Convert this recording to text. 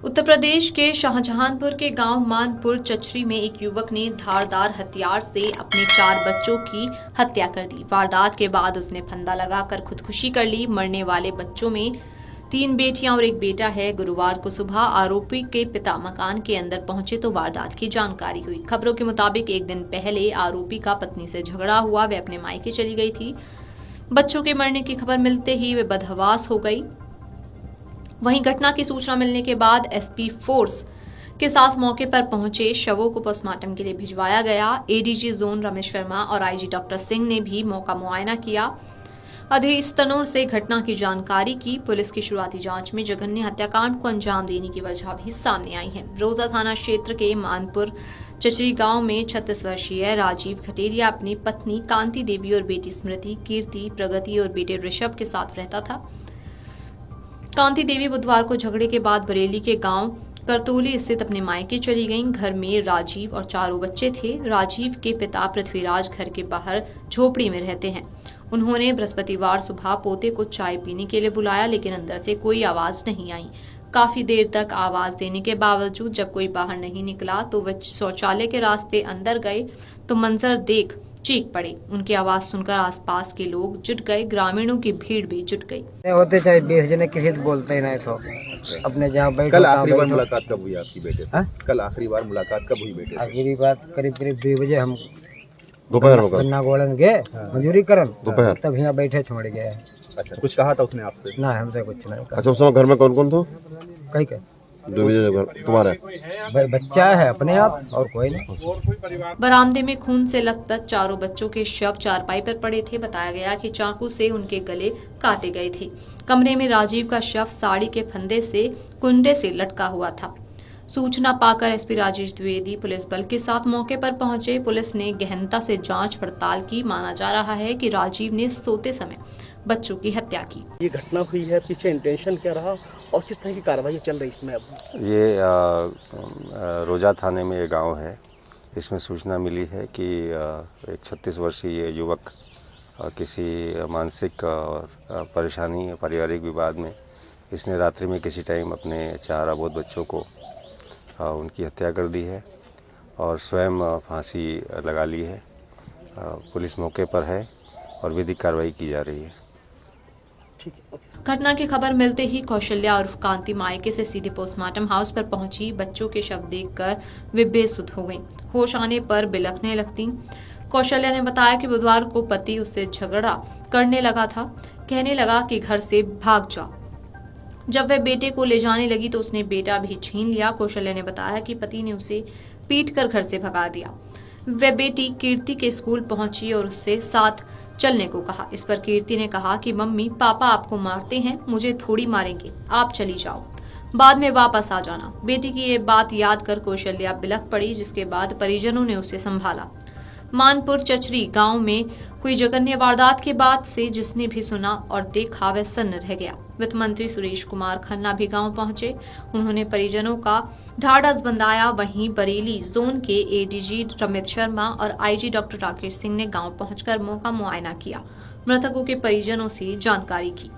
उत्तर प्रदेश के शाहजहांपुर के गांव मानपुर चचरी में एक युवक ने धारदार हथियार से अपने 4 बच्चों की हत्या कर दी। वारदात के बाद उसने फंदा लगाकर खुदकुशी कर ली। मरने वाले बच्चों में 3 बेटियां और 1 बेटा है। गुरुवार को सुबह आरोपी के पिता मकान के अंदर पहुंचे तो वारदात की जानकारी हुई। खबरों के मुताबिक एक दिन पहले आरोपी का पत्नी से झगड़ा हुआ। वे अपने मायके चली गई थी। बच्चों के मरने की खबर मिलते ही वे बदहवास हो गई। वहीं घटना की सूचना मिलने के बाद एसपी फोर्स के साथ मौके पर पहुंचे। शवों को पोस्टमार्टम के लिए भिजवाया गया। एडीजी जोन रमेश शर्मा और आईजी डॉक्टर सिंह ने भी मौका मुआयना किया। अधिस्तनों से घटना की जानकारी की। पुलिस की शुरुआती जांच में जघन्य हत्याकांड को अंजाम देने की वजह भी सामने आई है। रोजा थाना क्षेत्र के मानपुर चचरी गांव में 36 वर्षीय राजीव खटेरिया अपनी पत्नी कांति देवी और बेटी स्मृति, कीर्ति, प्रगति और बेटे ऋषभ के साथ रहता था। कांति देवी बुधवार को झगड़े के बाद बरेली के गांव करतोली स्थित अपने मायके चली गईं। घर में राजीव और 4 बच्चे थे। राजीव के पिता पृथ्वीराज घर के बाहर झोपड़ी में रहते हैं। उन्होंने बृहस्पतिवार सुबह पोते को चाय पीने के लिए बुलाया, लेकिन अंदर से कोई आवाज नहीं आई। काफी देर तक आवाज देने के बावजूद जब कोई बाहर नहीं निकला तो वह शौचालय के रास्ते अंदर गए तो मंजर देख चीख पड़े। उनकी आवाज सुनकर आसपास के लोग जुट गए। ग्रामीणों की भीड़ भी जुट गई। होते चाहे 20 जने किसी से बोलते ही नहीं तो अपने जहाँ बैठो। कल आखिरी बार मुलाकात कब हुई आपकी बेटे से? कल आखिरी बार मुलाकात कब हुई बेटे से? आखिरी बात करीब 2 बजे हम दोपहर होगा। गन्ना गोलन गए मजूरी करन दोपहर तब यहाँ बैठे छोड़ गए। अच्छा, कुछ कहा था उसने आपसे? ना हमसे कुछ नहीं कहा। अच्छा, उस समय घर में कौन कौन था? कहीं के 2 बजे घर तुम्हारा बच्चा है अपने आप और कोई नहीं। बरामदे में खून से लथपथ 4 बच्चों के शव चारपाई पर पड़े थे। बताया गया कि चाकू से उनके गले काटे गए थे। कमरे में राजीव का शव साड़ी के फंदे से कुंडे से लटका हुआ था। सूचना पाकर एसपी राजेश द्विवेदी पुलिस बल के साथ मौके पर पहुंचे। पुलिस ने गहनता से जांच पड़ताल की। माना जा रहा है कि राजीव ने सोते समय बच्चों की हत्या की। ये घटना हुई है, पीछे इंटेंशन क्या रहा और किस तरह की कार्रवाई चल रही इसमें? अब ये रोजा थाने में ये गांव है। इसमें सूचना मिली है कि एक 36 वर्षीय युवक किसी मानसिक परेशानी पारिवारिक विवाद में इसने रात्रि में किसी टाइम अपने 4 अबोध बच्चों को उनकी हत्या कर दी है और स्वयं फांसी लगा ली है। पुलिस मौके पर है और विधिक कार्रवाई की जा रही है। घटना की खबर मिलते ही कौशल्या उर्फ कांति मायके से सीधे पोस्टमार्टम हाउस पर पहुंची। बच्चों के शव देखकर वे बेसुध हो गईं। होश आने पर बिलखने लगती। कौशल्या ने बताया कि बुधवार को पति उससे झगड़ा करने लगा था। कहने लगा कि घर से भाग जा। जब वह बेटे को ले जाने लगी तो उसने बेटा भी छीन लिया। कौशल्या ने बताया कि पति ने उसे पीटकर घर से भगा दिया। वह बेटी कीर्ति के स्कूल पहुंची और उससे साथ चलने को कहा। इस पर कीर्ति ने कहा कि मम्मी पापा आपको मारते हैं, मुझे थोड़ी मारेंगे, आप चली जाओ, बाद में वापस आ जाना। बेटी की ये बात याद कर कौशल्या बिलख पड़ी, जिसके बाद परिजनों ने उसे संभाला। मानपुर चचरी गांव में हुई जघन्य वारदात के बाद से जिसने भी सुना और देखा वह सन्न रह गया। वित्त मंत्री सुरेश कुमार खन्ना भी गांव पहुंचे। उन्होंने परिजनों का ढाढ़स बंधाया। वहीं बरेली जोन के एडीजी रमेश शर्मा और आईजी डॉक्टर राकेश सिंह ने गांव पहुंचकर मौका मुआयना किया। मृतकों के परिजनों से जानकारी की।